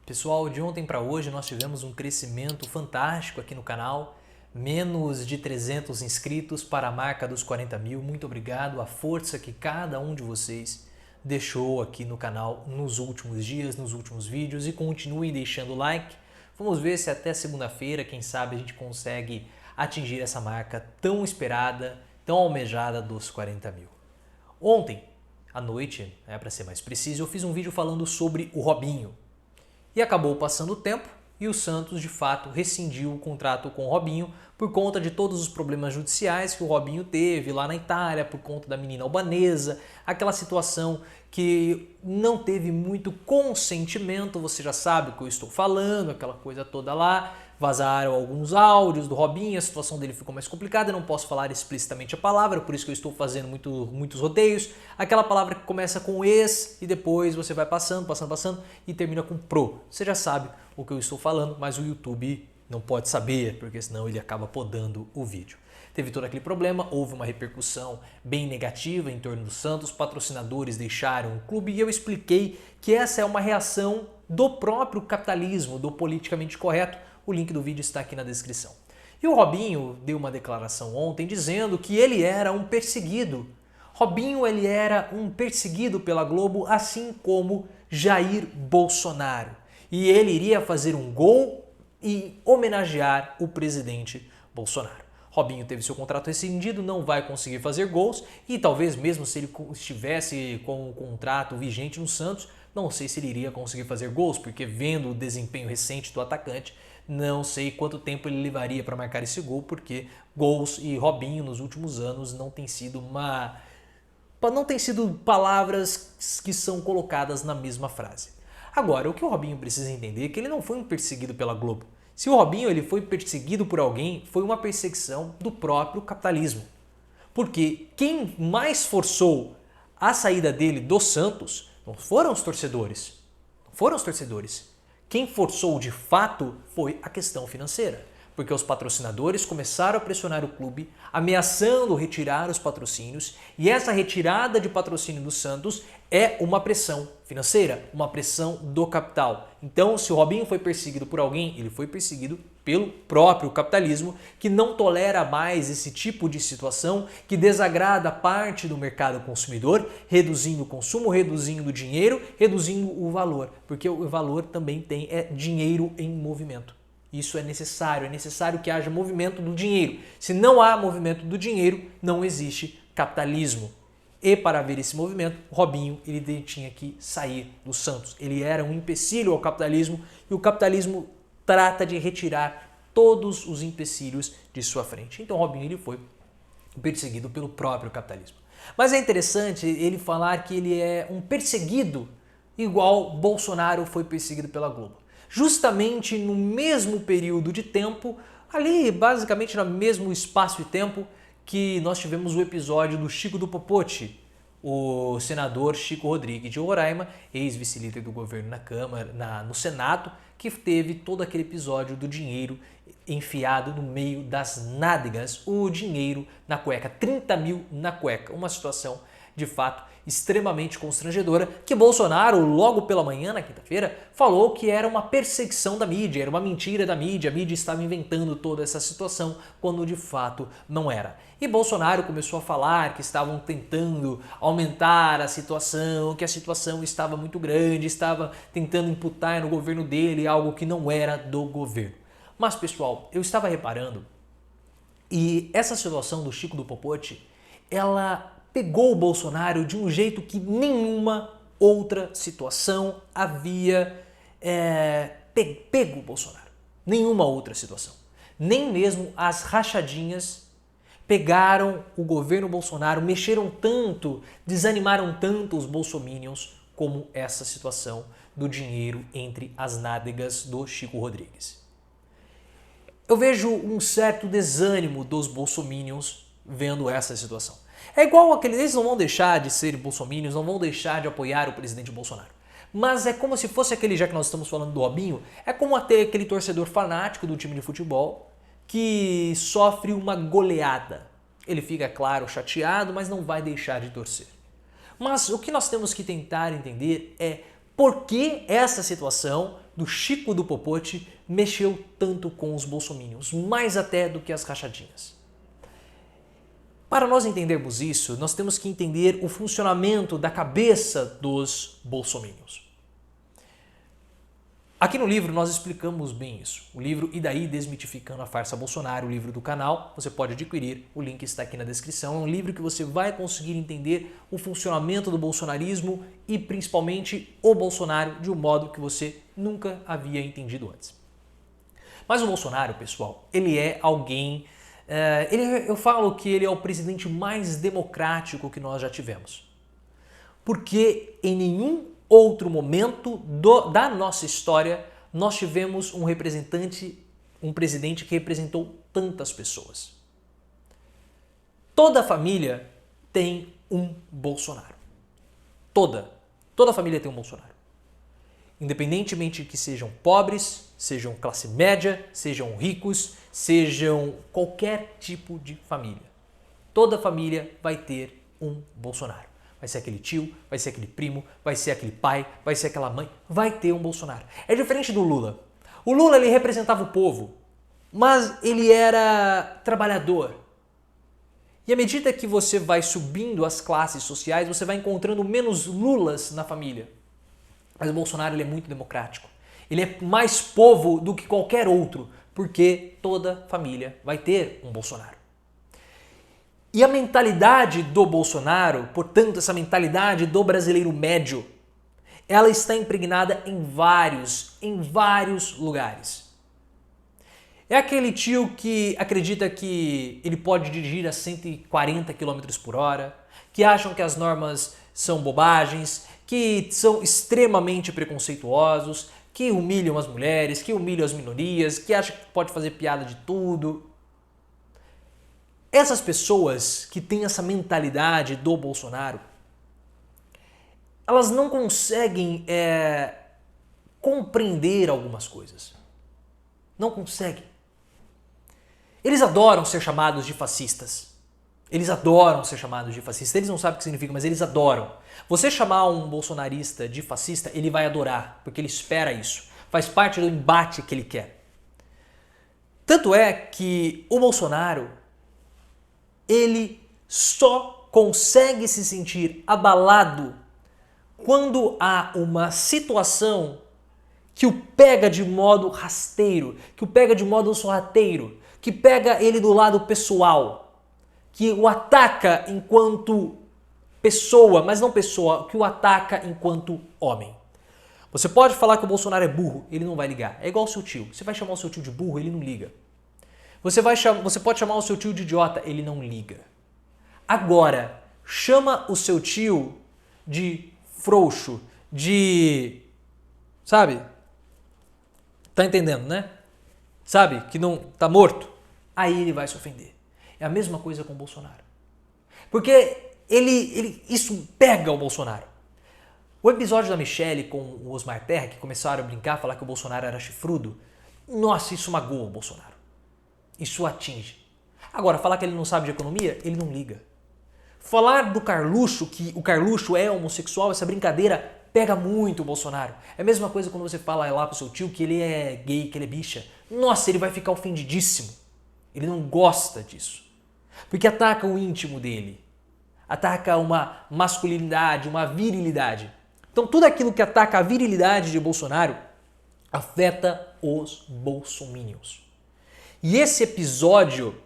Pessoal, de ontem para hoje nós tivemos um crescimento fantástico aqui no canal, menos de 300 inscritos para a marca dos 40 mil. Muito obrigado a força que cada um de vocês deixou aqui no canal nos últimos dias, nos últimos vídeos, e continue deixando o like. Vamos ver se até segunda-feira, quem sabe, a gente consegue atingir essa marca tão esperada, tão almejada dos 40 mil. Ontem à noite, para ser mais preciso, eu fiz um vídeo falando sobre o Robinho. E acabou passando o tempo e o Santos, de fato, rescindiu o contrato com o Robinho por conta de todos os problemas judiciais que o Robinho teve lá na Itália, por conta da menina albanesa, aquela situação que não teve muito consentimento, você já sabe o que eu estou falando, aquela coisa toda lá. Vazaram alguns áudios do Robinho, a situação dele ficou mais complicada, eu não posso falar explicitamente a palavra, por isso que eu estou fazendo muitos rodeios. Aquela palavra que começa com ex e depois você vai passando e termina com pro. Você já sabe o que eu estou falando, mas o YouTube não pode saber, porque senão ele acaba podando o vídeo. Teve todo aquele problema, houve uma repercussão bem negativa em torno do Santos, patrocinadores deixaram o clube e eu expliquei que essa é uma reação do próprio capitalismo, do politicamente correto. O link do vídeo está aqui na descrição. E o Robinho deu uma declaração ontem dizendo que ele era um perseguido. Robinho, ele era um perseguido pela Globo, assim como Jair Bolsonaro. E ele iria fazer um gol e homenagear o presidente Bolsonaro. Robinho teve seu contrato rescindido, não vai conseguir fazer gols e talvez mesmo se ele estivesse com o contrato vigente no Santos, não sei se ele iria conseguir fazer gols, porque vendo o desempenho recente do atacante, não sei quanto tempo ele levaria para marcar esse gol, porque gols e Robinho nos últimos anos não tem sido palavras que são colocadas na mesma frase. Agora, o que o Robinho precisa entender é que ele não foi um perseguido pela Globo. Se o Robinho ele foi perseguido por alguém, foi uma perseguição do próprio capitalismo. Porque quem mais forçou a saída dele do Santos não foram os torcedores. Não foram os torcedores. Quem forçou de fato foi a questão financeira. Porque os patrocinadores começaram a pressionar o clube, ameaçando retirar os patrocínios, e essa retirada de patrocínio do Santos é uma pressão financeira, uma pressão do capital. Então, se o Robinho foi perseguido por alguém, ele foi perseguido pelo próprio capitalismo, que não tolera mais esse tipo de situação, que desagrada parte do mercado consumidor, reduzindo o consumo, reduzindo o dinheiro, reduzindo o valor, porque o valor também é dinheiro em movimento. Isso é necessário que haja movimento do dinheiro. Se não há movimento do dinheiro, não existe capitalismo. E para haver esse movimento, Robinho ele tinha que sair do Santos. Ele era um empecilho ao capitalismo e o capitalismo trata de retirar todos os empecilhos de sua frente. Então Robinho ele foi perseguido pelo próprio capitalismo. Mas é interessante ele falar que ele é um perseguido igual Bolsonaro foi perseguido pela Globo. Justamente no mesmo período de tempo, ali basicamente no mesmo espaço e tempo que nós tivemos o episódio do Chico do Popote, o senador Chico Rodrigues de Roraima, ex-vice-líder do governo na Câmara, no Senado, que teve todo aquele episódio do dinheiro enfiado no meio das nádegas, o dinheiro na cueca, 30 mil na cueca, uma situação de fato extremamente constrangedora, que Bolsonaro, logo pela manhã, na quinta-feira, falou que era uma perseguição da mídia, era uma mentira da mídia, a mídia estava inventando toda essa situação, quando de fato não era. E Bolsonaro começou a falar que estavam tentando aumentar a situação, que a situação estava muito grande, estava tentando imputar no governo dele algo que não era do governo. Mas, pessoal, eu estava reparando, e essa situação do Chico do Popote, ela pegou o Bolsonaro de um jeito que nenhuma outra situação havia pego o Bolsonaro. Nenhuma outra situação. Nem mesmo as rachadinhas pegaram o governo Bolsonaro, mexeram tanto, desanimaram tanto os bolsominions como essa situação do dinheiro entre as nádegas do Chico Rodrigues. Eu vejo um certo desânimo dos bolsominions vendo essa situação. É igual aqueles, eles não vão deixar de ser bolsominions, não vão deixar de apoiar o presidente Bolsonaro. Mas é como se fosse aquele, já que nós estamos falando do Robinho, é como até aquele torcedor fanático do time de futebol que sofre uma goleada. Ele fica, claro, chateado, mas não vai deixar de torcer. Mas o que nós temos que tentar entender é por que essa situação do Chico do Popote mexeu tanto com os bolsominions, mais até do que as rachadinhas. Para nós entendermos isso, nós temos que entender o funcionamento da cabeça dos bolsominions. Aqui no livro nós explicamos bem isso. O livro E Daí Desmitificando a Farsa Bolsonaro, o livro do canal, você pode adquirir, o link está aqui na descrição. É um livro que você vai conseguir entender o funcionamento do bolsonarismo e principalmente o Bolsonaro de um modo que você nunca havia entendido antes. Mas o Bolsonaro, pessoal, ele é alguém... eu falo que ele é o presidente mais democrático que nós já tivemos. Porque em nenhum outro momento da nossa história nós tivemos um presidente que representou tantas pessoas. Toda família tem um Bolsonaro. Toda família tem um Bolsonaro. Independentemente que sejam pobres, sejam classe média, sejam ricos, sejam qualquer tipo de família. Toda família vai ter um Bolsonaro. Vai ser aquele tio, vai ser aquele primo, vai ser aquele pai, vai ser aquela mãe, vai ter um Bolsonaro. É diferente do Lula. O Lula ele representava o povo, mas ele era trabalhador. E à medida que você vai subindo as classes sociais, você vai encontrando menos Lulas na família. Mas o Bolsonaro ele é muito democrático. Ele é mais povo do que qualquer outro, porque toda família vai ter um Bolsonaro. E a mentalidade do Bolsonaro, portanto, essa mentalidade do brasileiro médio, ela está impregnada em vários lugares. É aquele tio que acredita que ele pode dirigir a 140 km por hora, que acham que as normas são bobagens, que são extremamente preconceituosos, que humilham as mulheres, que humilham as minorias, que acham que pode fazer piada de tudo. Essas pessoas que têm essa mentalidade do Bolsonaro, elas não conseguem compreender algumas coisas. Não conseguem. Eles adoram ser chamados de fascistas. Eles adoram ser chamados de fascistas. Eles não sabem o que significa, mas eles adoram. Você chamar um bolsonarista de fascista, ele vai adorar, porque ele espera isso. Faz parte do embate que ele quer. Tanto é que o Bolsonaro, ele só consegue se sentir abalado quando há uma situação que o pega de modo rasteiro, que o pega de modo sorrateiro, que pega ele do lado pessoal, que o ataca enquanto pessoa, mas não pessoa, que o ataca enquanto homem. Você pode falar que o Bolsonaro é burro, ele não vai ligar. É igual o seu tio. Você vai chamar o seu tio de burro, ele não liga. Você pode chamar o seu tio de idiota, ele não liga. Agora, chama o seu tio de frouxo, de... Sabe? Tá entendendo, né? Sabe? Que não tá morto. Aí ele vai se ofender. É a mesma coisa com o Bolsonaro. Porque isso pega o Bolsonaro. O episódio da Michelle com o Osmar Terra, que começaram a brincar, falar que o Bolsonaro era chifrudo, nossa, isso magoa o Bolsonaro. Isso atinge. Agora, falar que ele não sabe de economia, ele não liga. Falar do Carluxo, que o Carluxo é homossexual, essa brincadeira pega muito o Bolsonaro. É a mesma coisa quando você fala lá pro seu tio que ele é gay, que ele é bicha. Nossa, ele vai ficar ofendidíssimo. Ele não gosta disso. Porque ataca o íntimo dele. Ataca uma masculinidade, uma virilidade. Então tudo aquilo que ataca a virilidade de Bolsonaro afeta os bolsominions. E esse episódio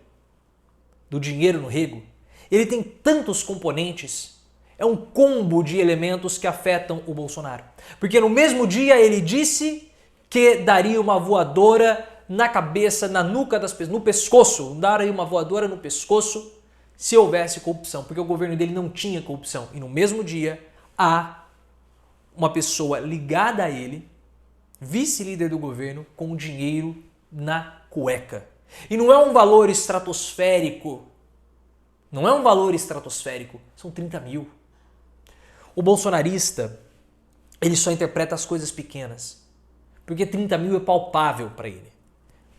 do dinheiro no rego, ele tem tantos componentes, é um combo de elementos que afetam o Bolsonaro. Porque no mesmo dia ele disse que daria uma voadora na cabeça, na nuca das pessoas, no pescoço, daria uma voadora no pescoço se houvesse corrupção, porque o governo dele não tinha corrupção. E no mesmo dia há uma pessoa ligada a ele, vice-líder do governo, com dinheiro na cueca. E não é um valor estratosférico. Não é um valor estratosférico. São 30 mil. O bolsonarista, ele só interpreta as coisas pequenas. Porque 30 mil é palpável para ele.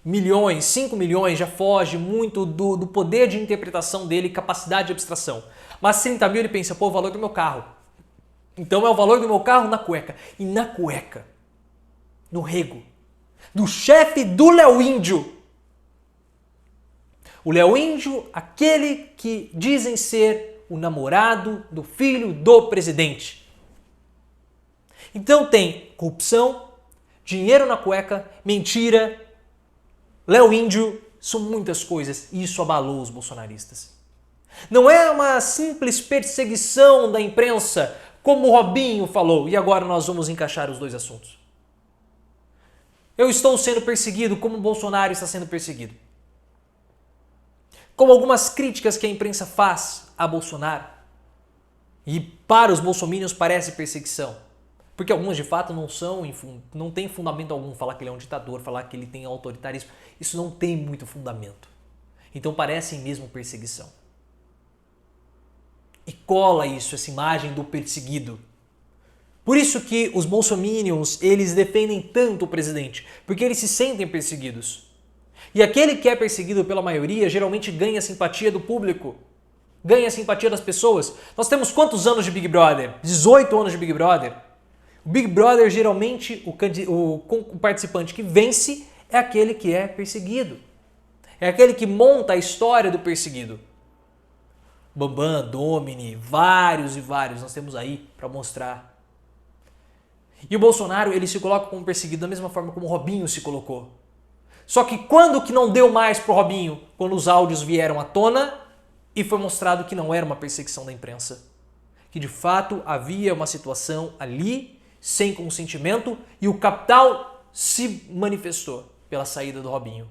Milhões, 5 milhões já foge muito do poder de interpretação dele, capacidade de abstração. Mas 30 mil ele pensa, pô, o valor do meu carro. Então é o valor do meu carro na cueca. E na cueca no rego do chefe do Léo Índio. O Léo Índio, aquele que dizem ser o namorado do filho do presidente. Então tem corrupção, dinheiro na cueca, mentira, Léo Índio, são muitas coisas e isso abalou os bolsonaristas. Não é uma simples perseguição da imprensa, como o Robinho falou, e agora nós vamos encaixar os dois assuntos. Eu estou sendo perseguido como o Bolsonaro está sendo perseguido. Como algumas críticas que a imprensa faz a Bolsonaro, e para os bolsominions parece perseguição, porque algumas de fato não tem fundamento algum falar que ele é um ditador, falar que ele tem autoritarismo, isso não tem muito fundamento. Então parecem mesmo perseguição. E cola isso, essa imagem do perseguido. Por isso que os bolsominions, eles defendem tanto o presidente, porque eles se sentem perseguidos. E aquele que é perseguido pela maioria geralmente ganha a simpatia do público, ganha a simpatia das pessoas. Nós temos quantos anos de Big Brother? 18 anos de Big Brother. O Big Brother, geralmente, o participante que vence é aquele que é perseguido. É aquele que monta a história do perseguido. Bambam, Domini, vários e vários nós temos aí para mostrar. E o Bolsonaro, ele se coloca como perseguido da mesma forma como o Robinho se colocou. Só que quando que não deu mais pro Robinho? Quando os áudios vieram à tona e foi mostrado que não era uma perseguição da imprensa. Que de fato havia uma situação ali, sem consentimento, e o capital se manifestou pela saída do Robinho.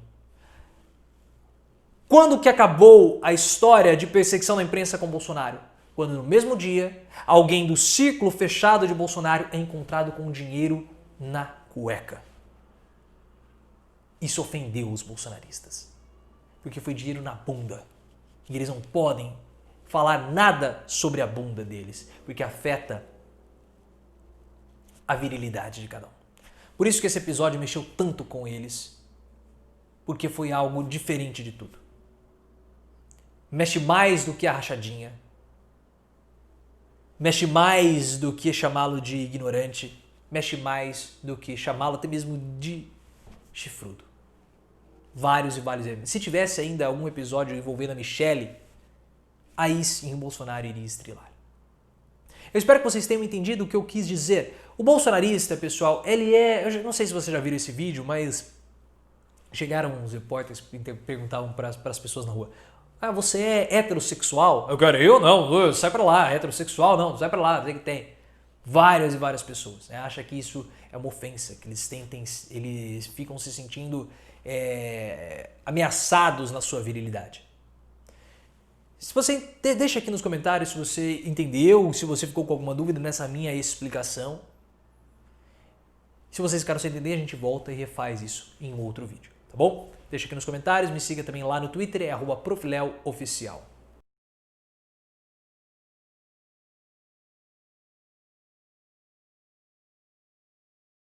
Quando que acabou a história de perseguição da imprensa com Bolsonaro? Quando no mesmo dia, alguém do círculo fechado de Bolsonaro é encontrado com dinheiro na cueca. Isso ofendeu os bolsonaristas, porque foi dinheiro na bunda. E eles não podem falar nada sobre a bunda deles, porque afeta a virilidade de cada um. Por isso que esse episódio mexeu tanto com eles, porque foi algo diferente de tudo. Mexe mais do que a rachadinha, mexe mais do que chamá-lo de ignorante, mexe mais do que chamá-lo até mesmo de chifrudo. Vários e vários. Se tivesse ainda algum episódio envolvendo a Michelle, aí sim o Bolsonaro iria estrilar. Eu espero que vocês tenham entendido o que eu quis dizer. O bolsonarista, pessoal, ele é... Eu não sei se vocês já viram esse vídeo, mas chegaram uns repórteres e perguntavam para as pessoas na rua: ah, você é heterossexual? Eu não, sai pra lá, heterossexual não, sai pra lá, tem que tem. Várias e várias pessoas, né? Acham que isso é uma ofensa, que eles ficam se sentindo ameaçados na sua virilidade. Se você deixa aqui nos comentários se você entendeu, se você ficou com alguma dúvida nessa minha explicação. Se vocês ficaram sem entender, a gente volta e refaz isso em outro vídeo, tá bom? Deixa aqui nos comentários, me siga também lá no Twitter, @profileo_oficial.